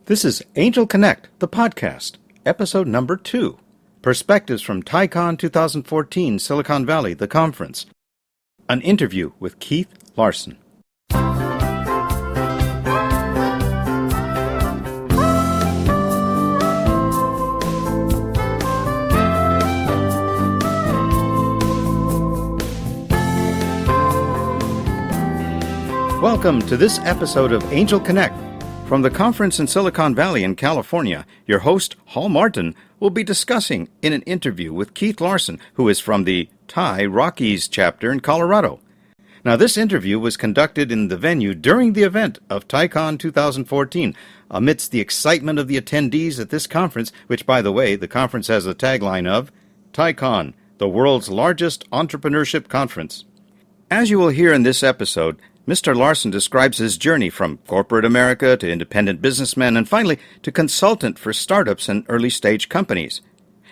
This is Angel Connect, the podcast, episode number 2. Perspectives from TiCon 2014, Silicon Valley, the conference. An interview with Keith Larson. Welcome to this episode of Angel Connect. From the conference in Silicon Valley in California, your host, Hal Martin, will be discussing in an interview with Keith Larson, who is from the Thai Rockies chapter in Colorado. Now, this interview was conducted in the venue during the event of TiCon 2014, amidst the excitement of the attendees at this conference, which, by the way, the conference has the tagline of TiCon, the world's largest entrepreneurship conference. As you will hear in this episode, Mr. Larson describes his journey from corporate America to independent businessman and finally to consultant for startups and early-stage companies.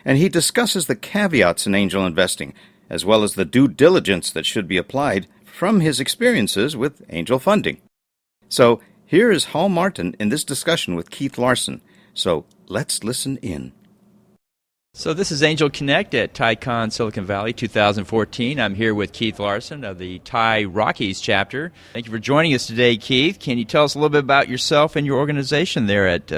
And he discusses the caveats in angel investing, as well as the due diligence that should be applied from his experiences with angel funding. So here is Hal Martin in this discussion with Keith Larson. So let's listen in. So this is Angel Connect at TiCon Silicon Valley 2014. I'm here with Keith Larson of the Thai Rockies chapter. Thank you for joining us today, Keith. Can you tell us a little bit about yourself and your organization there at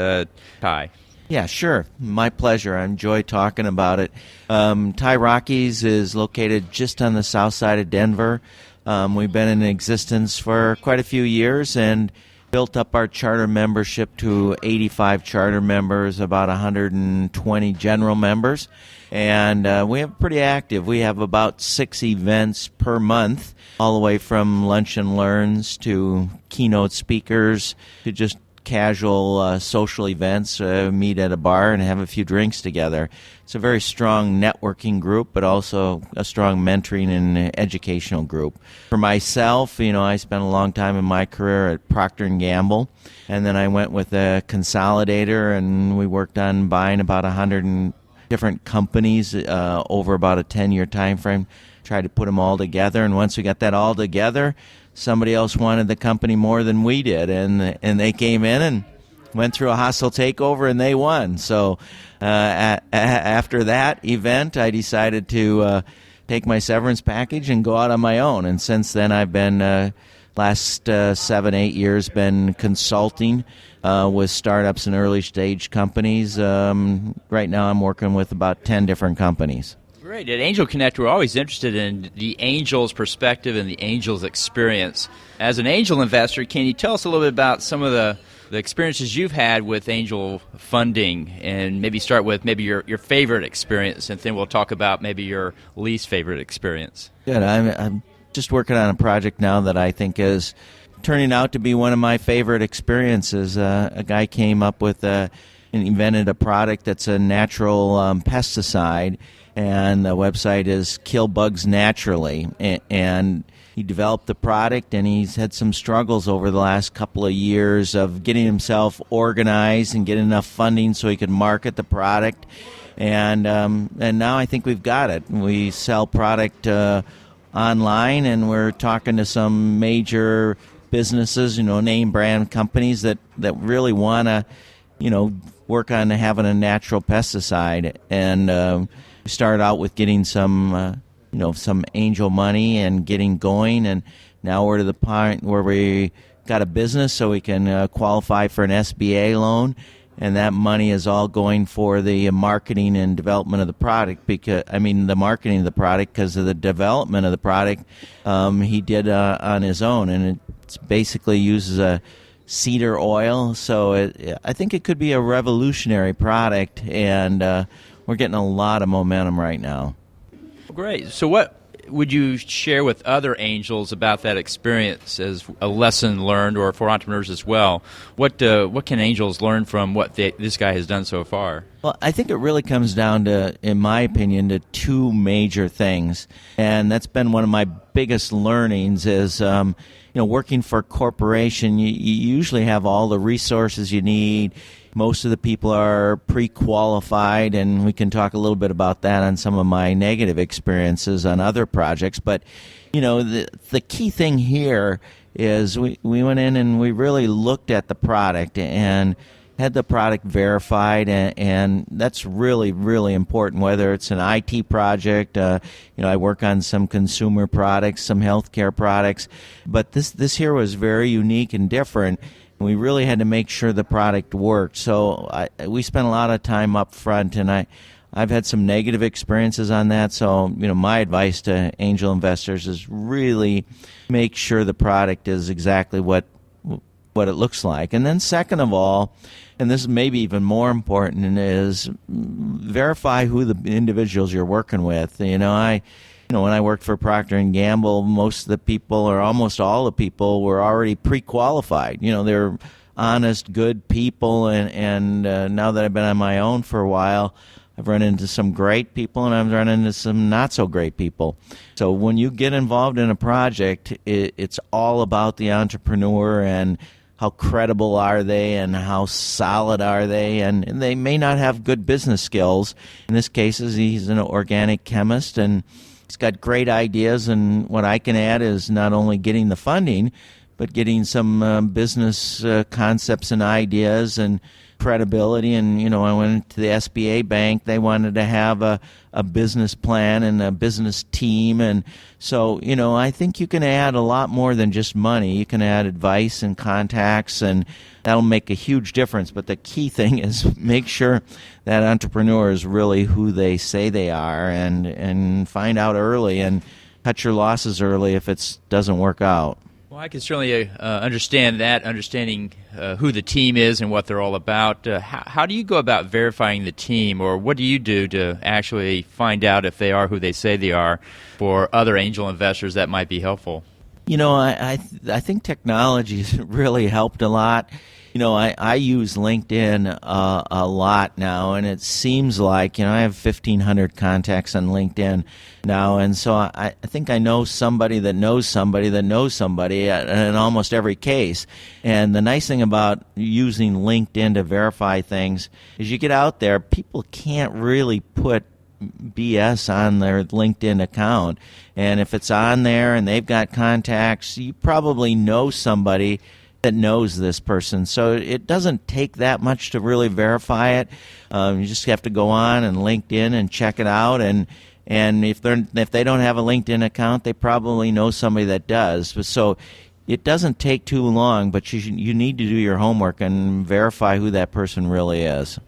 Thai? Yeah, sure. My pleasure. I enjoy talking about it. Thai Rockies is located just on the south side of Denver. We've been in existence for quite a few years and built up our charter membership to 85 charter members, about 120 general members, and we have pretty active. We have about 6 events per month, all the way from lunch and learns to keynote speakers to just casual social events, meet at a bar and have a few drinks together. It's a very strong networking group, but also a strong mentoring and educational group. For myself, I spent a long time in my career at Procter & Gamble, and then I went with a consolidator, and we worked on buying about 100 different companies over about a 10-year time frame, tried to put them all together, and once we got that all together, somebody else wanted the company more than we did, and they came in and went through a hostile takeover, and they won. So after that event, I decided to take my severance package and go out on my own. And since then, I've been last 7-8 years been consulting with startups and early stage companies. Right now, I'm working with about 10 different companies. Great. At Angel Connect, we're always interested in the angel's perspective and the angel's experience. As an angel investor, can you tell us a little bit about some of the experiences you've had with angel funding, and maybe start with maybe your favorite experience, and then we'll talk about maybe your least favorite experience. Good. I'm just working on a project now that I think is turning out to be one of my favorite experiences. A guy came up with and invented a product that's a natural pesticide, and the website is Kill Bugs Naturally. And he developed the product, and he's had some struggles over the last couple of years of getting himself organized and getting enough funding so he could market the product. And now I think we've got it. We sell product online, and we're talking to some major businesses, name brand companies that really want to, work on having a natural pesticide. And we started out with getting some angel money and getting going, and now we're to the point where we got a business so we can qualify for an SBA loan, and that money is all going for the marketing and development of the product. The marketing of the product, because of the development of the product he did on his own, and it basically uses a cedar oil, so I think it could be a revolutionary product, and we're getting a lot of momentum right now. Great. So what would you share with other angels about that experience as a lesson learned, or for entrepreneurs as well? What can angels learn from what this guy has done so far? Well, I think it really comes down to, in my opinion, to 2 major things. And that's been one of my biggest learnings is, working for a corporation, you usually have all the resources you need. Most of the people are pre-qualified, and we can talk a little bit about that on some of my negative experiences on other projects. But, the key thing here is we went in and we really looked at the product, and had the product verified, and that's really, really important, whether it's an IT project. I work on some consumer products, some healthcare products, but this here was very unique and different. We really had to make sure the product worked. So we spent a lot of time up front, and I've had some negative experiences on that. So, my advice to angel investors is really make sure the product is exactly what it looks like. And then second of all, and this is maybe even more important, is verify who the individuals you're working with. When I worked for Procter & Gamble, most of the people, or almost all the people, were already pre-qualified. They're honest, good people, and now that I've been on my own for a while, I've run into some great people, and I've run into some not-so-great people. So when you get involved in a project, it's all about the entrepreneur and how credible are they and how solid are they, and they may not have good business skills. In this case, he's an organic chemist, and he's got great ideas, and what I can add is not only getting the funding, but getting some business concepts and ideas and credibility. And I went to the SBA bank. They wanted to have a business plan and a business team, and so I think you can add a lot more than just money. You can add advice and contacts, and that'll make a huge difference. But the key thing is make sure that entrepreneur is really who they say they are, and find out early and cut your losses early if it doesn't work out. Well, I can certainly understand that, understanding who the team is and what they're all about. How do you go about verifying the team, or what do you do to actually find out if they are who they say they are for other angel investors that might be helpful? I think technology has really helped a lot. I use LinkedIn a lot now, and it seems like, I have 1,500 contacts on LinkedIn now, and so I think I know somebody that knows somebody that knows somebody in almost every case. And the nice thing about using LinkedIn to verify things is you get out there, people can't really put BS on their LinkedIn account, and if it's on there and they've got contacts, you probably know somebody that knows this person. So it doesn't take that much to really verify it. You just have to go on and LinkedIn and check it out, and if they don't have a LinkedIn account, they probably know somebody that does. So it doesn't take too long, but you need to do your homework and verify who that person really is.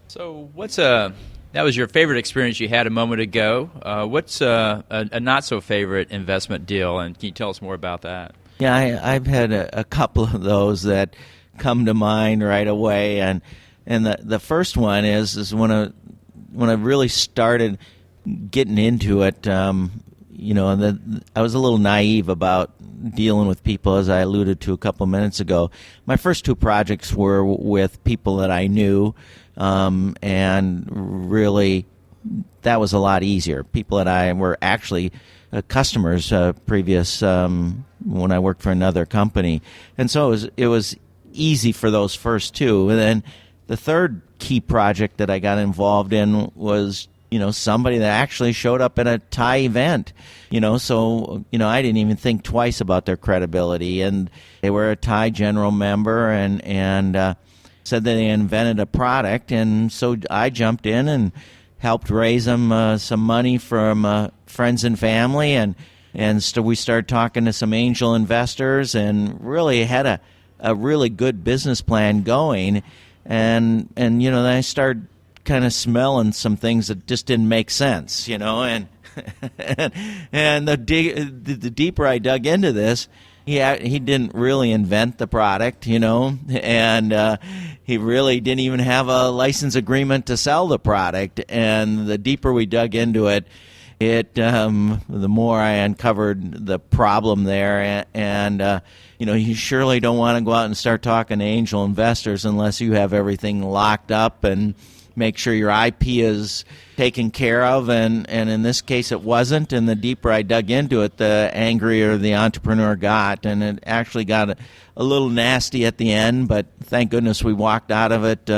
So that was your favorite experience you had a moment ago. What's a not-so-favorite investment deal, and can you tell us more about that? Yeah, I've had a couple of those that come to mind right away, and the first one is when I really started getting into it. I was a little naive about dealing with people, as I alluded to a couple of minutes ago. My first two projects were with people that I knew, and really that was a lot easier. People that I were actually customers previous when I worked for another company, and so it was easy for those first two. And then the third key project that I got involved in was somebody that actually showed up at a Thai event. So I didn't even think twice about their credibility, and they were a Thai general member and said that they invented a product, and so I jumped in and helped raise them some money from friends and family, and we started talking to some angel investors, and really had a really good business plan going, and then I started kind of smelling some things that just didn't make sense, and the deeper I dug into this, he didn't really invent the product, and he really didn't even have a license agreement to sell the product. And the deeper we dug into it, the more I uncovered the problem there. And you surely don't want to go out and start talking to angel investors unless you have everything locked up and make sure your IP is taken care of, and in this case it wasn't, and the deeper I dug into it, the angrier the entrepreneur got, and it actually got a little nasty at the end, but thank goodness we walked out of it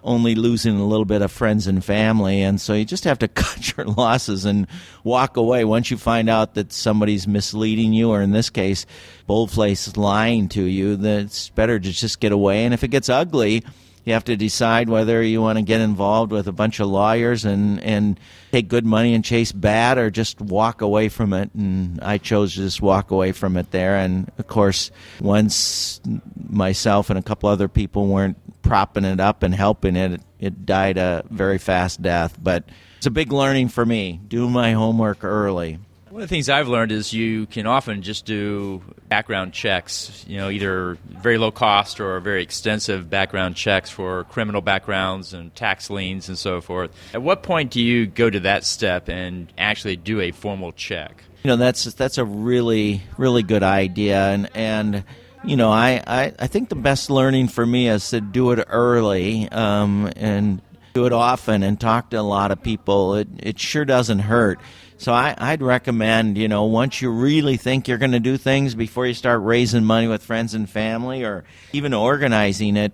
only losing a little bit of friends and family. And so you just have to cut your losses and walk away once you find out that somebody's misleading you, or in this case, boldface lying to you. Then it's better to just get away, and if it gets ugly, you have to decide whether you want to get involved with a bunch of lawyers and take good money and chase bad, or just walk away from it. And I chose to just walk away from it there. And, of course, once myself and a couple other people weren't propping it up and helping it, it died a very fast death. But it's a big learning for me. Do my homework early. One of the things I've learned is you can often just do background checks, either very low cost or very extensive background checks for criminal backgrounds and tax liens and so forth. At what point do you go to that step and actually do a formal check? That's a really, really good idea. And I think the best learning for me is to do it early and do it often and talk to a lot of people. It sure doesn't hurt. So I'd recommend, once you really think you're going to do things, before you start raising money with friends and family or even organizing it,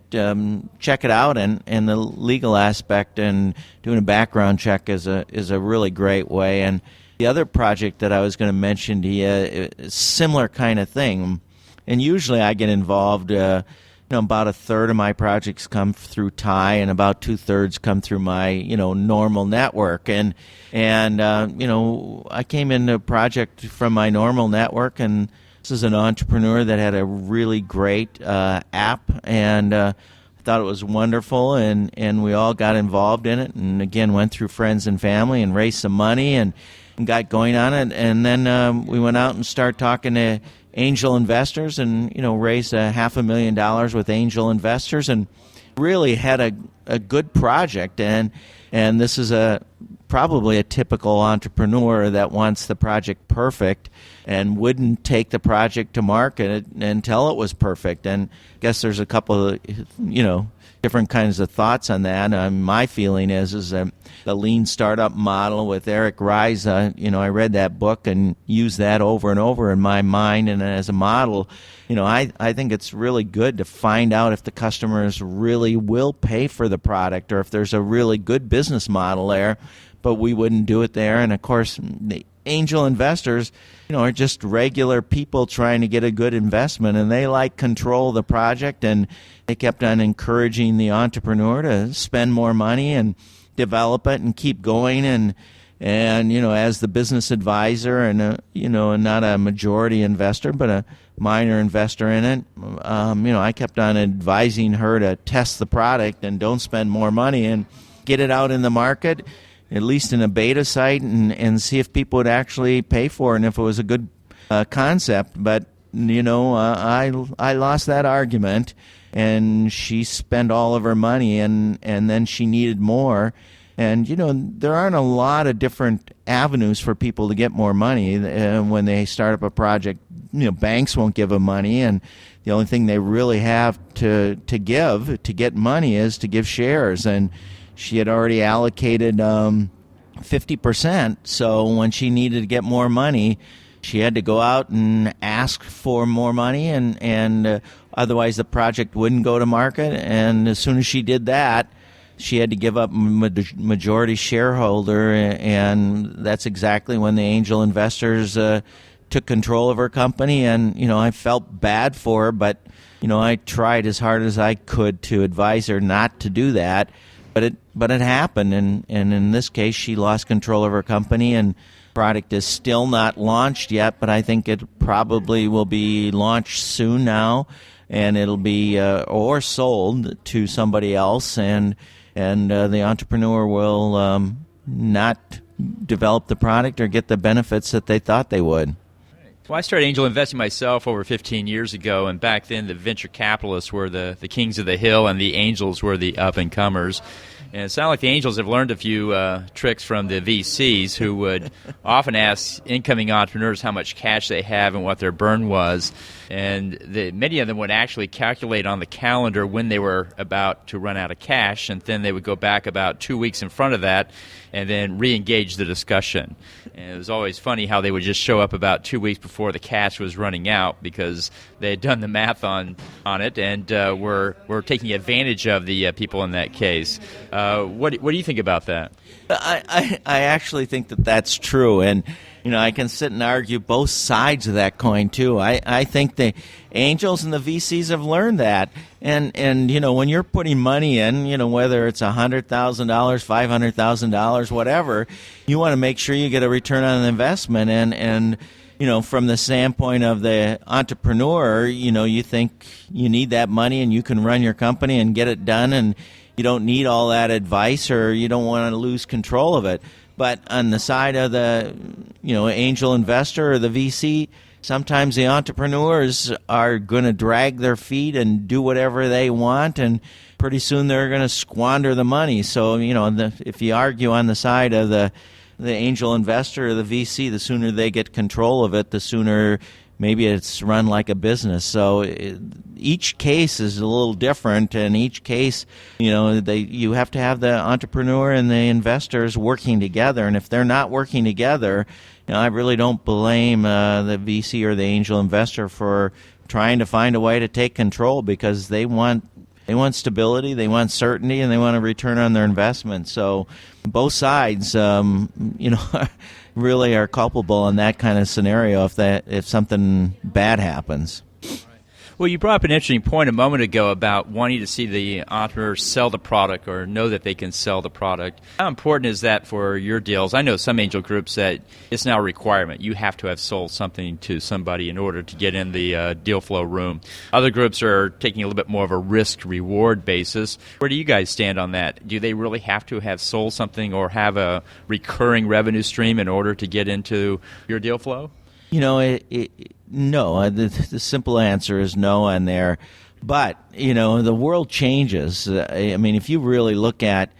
check it out. And the legal aspect and doing a background check is a really great way. And the other project that I was going to mention to you is similar kind of thing. And usually I get involved, about a third of my projects come through TIE, and about 2/3 come through my, normal network. And I came into a project from my normal network, and this is an entrepreneur that had a really great app, and I thought it was wonderful, and we all got involved in it, and again went through friends and family and raised some money and got going on it. And then we went out and started talking to angel investors, and raised $500,000 with angel investors, and really had a good project. And this is probably a typical entrepreneur that wants the project perfect and wouldn't take the project to market until it was perfect. And I guess there's a couple of different kinds of thoughts on that. My feeling is that the lean startup model with Eric Riza, I read that book and used that over and over in my mind, and as a model, I think it's really good to find out if the customers really will pay for the product, or if there's a really good business model there, but we wouldn't do it there. And of course, the angel investors, are just regular people trying to get a good investment, and they like control of the project, and they kept on encouraging the entrepreneur to spend more money and develop it and keep going. And as the business advisor and not a majority investor but a minor investor in it, I kept on advising her to test the product and don't spend more money and get it out in the market, at least in a beta site, and see if people would actually pay for it and if it was a good concept. But, I lost that argument, and she spent all of her money, and then she needed more. And, there aren't a lot of different avenues for people to get more money when they start up a project. Banks won't give them money, and the only thing they really have to give to get money is to give shares. And she had already allocated 50%, so when she needed to get more money, she had to go out and ask for more money, and otherwise the project wouldn't go to market. And as soon as she did that, she had to give up majority shareholder, and that's exactly when the angel investors took control of her company. And I felt bad for her, but I tried as hard as I could to advise her not to do that. But it happened, and in this case, she lost control of her company, and product is still not launched yet, but I think it probably will be launched soon now, and it'll be or sold to somebody else, and the entrepreneur will not develop the product or get the benefits that they thought they would. Well, I started angel investing myself over 15 years ago, and back then the venture capitalists were the kings of the hill, and the angels were the up-and-comers. And it sounds like the angels have learned a few tricks from the VCs, who would often ask incoming entrepreneurs how much cash they have and what their burn was. And many of them would actually calculate on the calendar when they were about to run out of cash, and then they would go back about 2 weeks in front of that and then re-engage the discussion. And it was always funny how they would just show up about 2 weeks before the cash was running out, because they had done the math on it and were taking advantage of the people in that case. What do you think about that? I actually think that that's true, and I can sit and argue both sides of that coin too. I think the angels and the VCs have learned that, and when you're putting money in, whether it's $100,000, $500,000, whatever, you want to make sure you get a return on investment, and from the standpoint of the entrepreneur, you think you need that money and you can run your company and get it done, and you don't need all that advice, or you don't want to lose control of it. But on the side of the angel investor or the VC, sometimes the entrepreneurs are going to drag their feet and do whatever they want, and pretty soon they're going to squander the money. So if you argue on the side of the angel investor or the VC, the sooner they get control of it, the sooner maybe it's run like a business. So each case is a little different, and each case, you have to have the entrepreneur and the investors working together. And if they're not working together, I really don't blame the VC or the angel investor for trying to find a way to take control, because they want stability, they want certainty, and they want a return on their investment. So both sides, really are culpable in that kind of scenario if something bad happens. Well, you brought up an interesting point a moment ago about wanting to see the entrepreneur sell the product or know that they can sell the product. How important is that for your deals? I know some angel groups that it's now a requirement. You have to have sold something to somebody in order to get in the deal flow room. Other groups are taking a little bit more of a risk-reward basis. Where do you guys stand on that? Do they really have to have sold something or have a recurring revenue stream in order to get into your deal flow? No. The simple answer is no on there. But, the world changes. If you really look at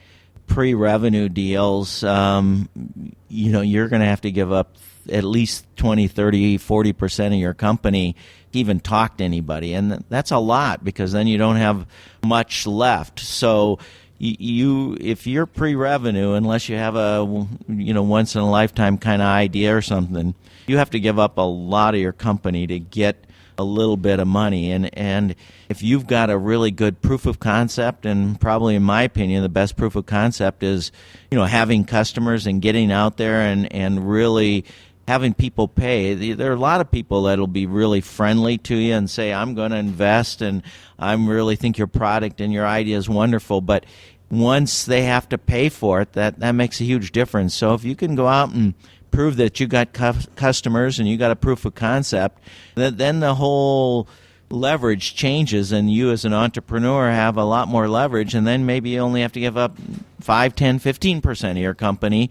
pre-revenue deals, you're going to have to give up at least 20, 30, 40% of your company to even talk to anybody. And that's a lot, because then you don't have much left. So if you're pre-revenue, unless you have a once in a lifetime kind of idea or something, you have to give up a lot of your company to get a little bit of money. And if you've got a really good proof of concept, and probably in my opinion the best proof of concept is having customers and getting out there and really having people pay. There are a lot of people that'll be really friendly to you and say, I'm going to invest, and I really think your product and your idea is wonderful. But once they have to pay for it, that makes a huge difference. So if you can go out and prove that you got customers and you got a proof of concept, then the whole leverage changes, and you as an entrepreneur have a lot more leverage, and then maybe you only have to give up 5, 10, 15% of your company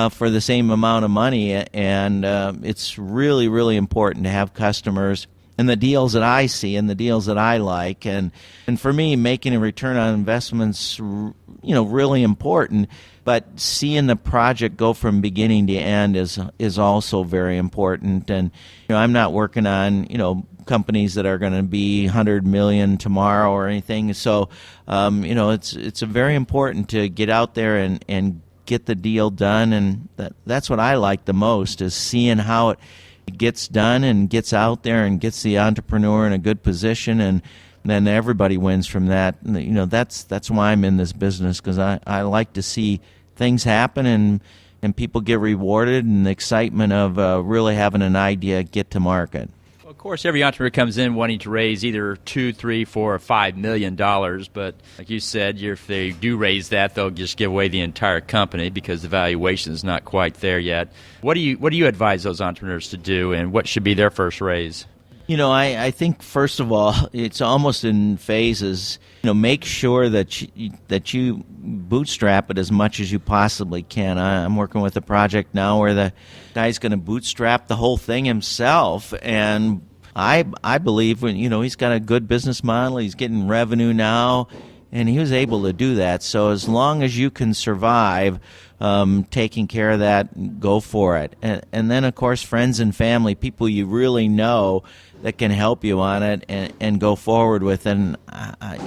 for the same amount of money. And it's really, really important to have customers and the deals that I see and the deals that I like. And for me, making a return on investment's really important. But seeing the project go from beginning to end is also very important. And I'm not working on companies that are going to be 100 million tomorrow or anything. So it's very important to get out there and get the deal done. And that's what I like the most, is seeing how it gets done and gets out there and gets the entrepreneur in a good position, and then everybody wins from that. That's why I'm in this business, because I like to see things happen and people get rewarded, and the excitement of really having an idea get to market. Well, of course, every entrepreneur comes in wanting to raise either $2, $3, $4, or $5 million, but like you said, if they do raise that, they'll just give away the entire company because the valuation is not quite there yet. What do you advise those entrepreneurs to do, and what should be their first raise? I think, first of all, it's almost in phases. Make sure that you bootstrap it as much as you possibly can. I'm working with a project now where the guy's going to bootstrap the whole thing himself, and I believe he's got a good business model. He's getting revenue now, and he was able to do that. So as long as you can survive taking care of that, go for it. And then, of course, friends and family, people you really know that can help you on it, and go forward with. And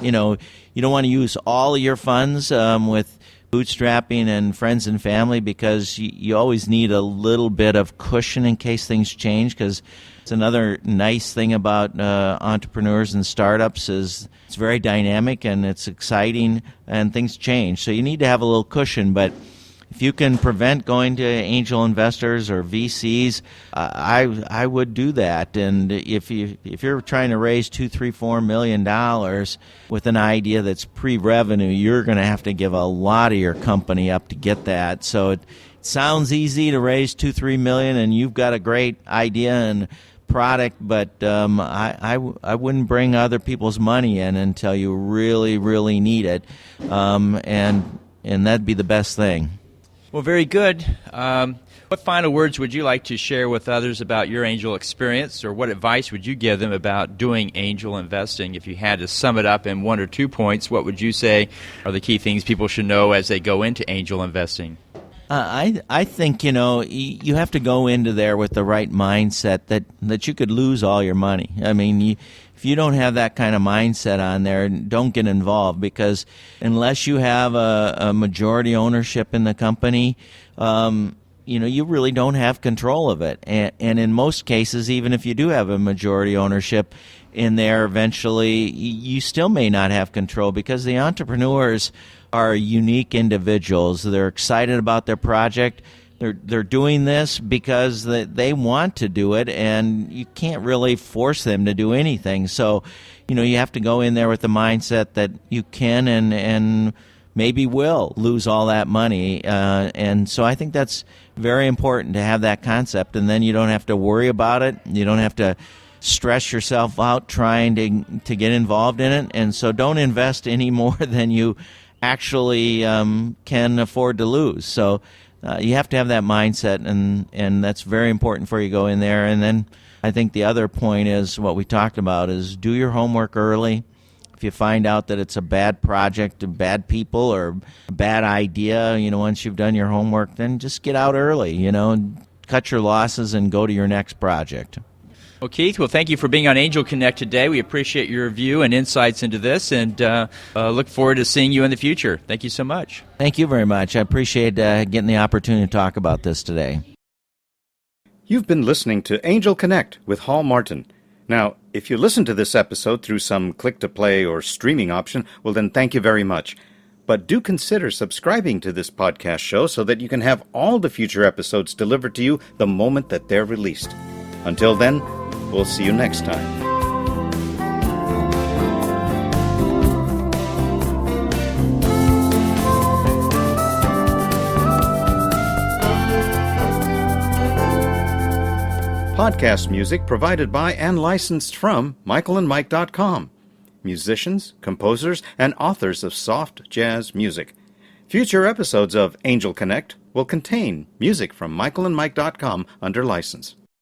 you don't want to use all of your funds with bootstrapping and friends and family, because you always need a little bit of cushion in case things change, because it's another nice thing about entrepreneurs and startups is it's very dynamic and it's exciting and things change. So you need to have a little cushion, but if you can prevent going to angel investors or VCs, I would do that. And if you're trying to raise $2, $3, $4 million with an idea that's pre-revenue, you're going to have to give a lot of your company up to get that. So it sounds easy to raise $2, $3 million, and you've got a great idea and product, but I wouldn't bring other people's money in until you really, really need it, and that'd be the best thing. Well, very good. What final words would you like to share with others about your angel experience, or what advice would you give them about doing angel investing? If you had to sum it up in 1 or 2 points, what would you say are the key things people should know as they go into angel investing? I think, you have to go into there with the right mindset that you could lose all your money. I mean, if you don't have that kind of mindset on there, don't get involved, because unless you have a majority ownership in the company, you really don't have control of it. And in most cases, even if you do have a majority ownership in there, eventually you still may not have control, because the entrepreneurs are unique individuals. They're excited about their project. They're doing this because they want to do it, and you can't really force them to do anything. So, you have to go in there with the mindset that you can and maybe will lose all that money. And so I think that's very important to have that concept, and then you don't have to worry about it. You don't have to stress yourself out trying to get involved in it. And so don't invest any more than you actually can afford to lose. So you have to have that mindset, and that's very important before you go in there. And then I think the other point is what we talked about is do your homework early. If you find out that it's a bad project, bad people, or a bad idea, once you've done your homework, then just get out early, and cut your losses and go to your next project. Well, Keith, thank you for being on Angel Connect today. We appreciate your review and insights into this, and look forward to seeing you in the future. Thank you so much. Thank you very much. I appreciate getting the opportunity to talk about this today. You've been listening to Angel Connect with Hall Martin. Now, if you listen to this episode through some click-to-play or streaming option, well then thank you very much. But do consider subscribing to this podcast show so that you can have all the future episodes delivered to you the moment that they're released. Until then, we'll see you next time. Podcast music provided by and licensed from michaelandmike.com. Musicians, composers, and authors of soft jazz music. Future episodes of Angel Connect will contain music from michaelandmike.com under license.